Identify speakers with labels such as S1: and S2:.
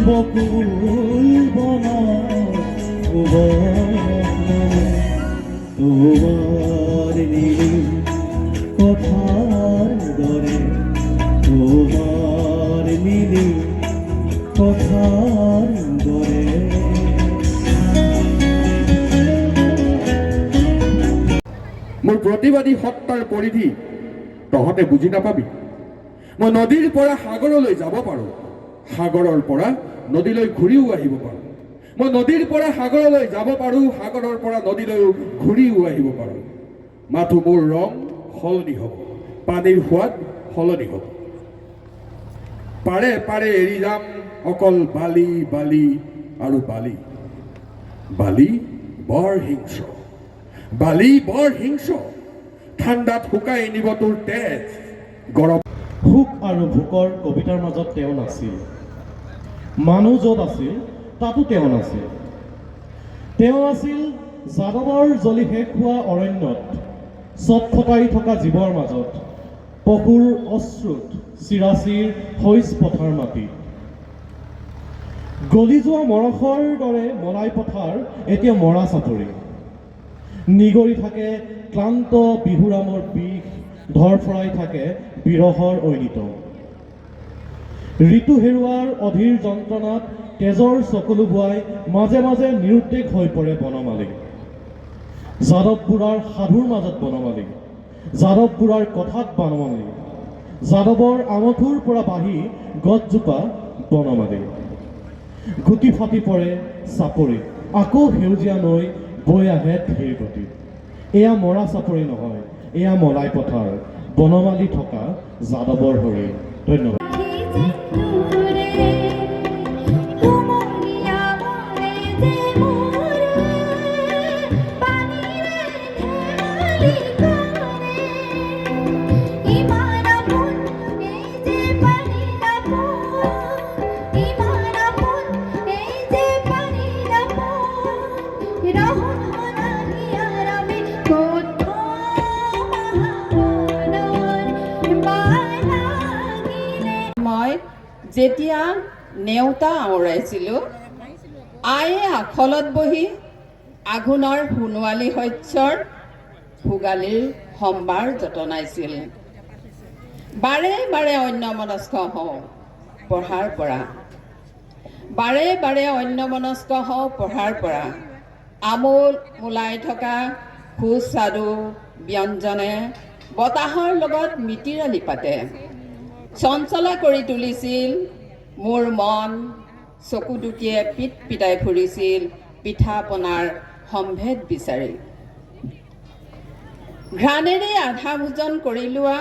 S1: বকুল বনৰ তোমাৰ নীল কথাৰ দৰে তোমাৰ নীল কথাৰ দৰে
S2: মোৰ প্ৰতিবাদী সত্তাৰ পৰিধি তহঁতে বুজি নাপাবি। মই নদীৰ পৰা সাগৰলৈ যাব পাৰোঁ, সাগৰৰ পৰা নদীলৈ ঘূৰিও আহিব পাৰোঁ। মই নদীৰ পৰা সাগৰলৈ যাব পাৰোঁ, সাগৰৰ পৰা নদীলৈ ঘূৰিও আহিব পাৰোঁ। মাথো মোৰ ৰং সলনি হ'ব, পানীৰ সোৱাদ সলনি হ'ব। পাৰে পাৰে এৰি যাম অকল বালি বালি আৰু বালি। বালি বৰ হিংস্ৰ, বালি বৰ হিংস্ৰ। ঠাণ্ডাত শুকাই নিব তোৰ তেজ, গৰম।
S1: সুখ আৰু ভোকৰ কবিতাৰ মাজত তেওঁ নাছিল। মানুহ য'ত আছিল তাতো তেওঁ নাছিল। তেওঁ আছিল যাদৱৰ জ্বলি শেষ হোৱা অৰণ্যত চটফটাই থকা জীৱৰ মাজত, পশুৰ অশ্ৰুত চিৰাচিৰ শইচ পথাৰ মাটি। গলি যোৱা মৰসৰ দৰে মলাই পথাৰ এতিয়া মৰা চাপৰি। নিগৰি থাকে ক্লান্ত বিহুৰামৰ বিষ, ধৰফৰাই থাকে বিৰহৰ ঐনিত। ঋতু হেৰুৱাৰ অধীৰ যন্ত্ৰণাত তেজৰ চকুলো বোৱাই মাজে মাজে নিৰুদ্দেশ হৈ পৰে বনমালী। যাদৱ বুঢ়াৰ সাধুৰ মাজত বনমালী, যাদৱ বুঢ়াৰ কথাত বনমালী, যাদৱৰ আমঠুৰ পৰা বাঢ়ি গছজোপা বনমালী। গুটি ফাটি পৰে চাপৰিত, আকৌ সেউজীয়া নৈ বৈ আহে ধীৰ গতিত। এয়া মৰা চাপৰি নহয়, এয়া মলাই পথাৰ, বনমালী থকা যাদৱৰ হৰিণ। ধন্যবাদ।
S3: মই যেতিয়া নেওতা আওৰাইছিলোঁ, আয়ে আখলত বহি আঘোণৰ সোণোৱালী শস্যৰ ভোগালীৰ সম্ভাৰ যতনাইছিল। বাৰে বাৰে অন্যমনস্ক হওঁ পঢ়াৰ পৰা, বাৰে বাৰে অন্যমনস্ক হওঁ পঢ়াৰ পৰা। আমোল মোলাই থকা সুস্বাদু ব্যঞ্জনে বতাহৰ লগত মিতিৰালি পাতে। চঞ্চলা কৰি তুলিছিল মোৰ মন, চকু দুটিয়ে পিট পিতাই ফুৰিছিল পিঠা পনাৰ সম্ভেদ বিচাৰি। ঘ্ৰাণেৰে আধা ভোজন কৰি লোৱা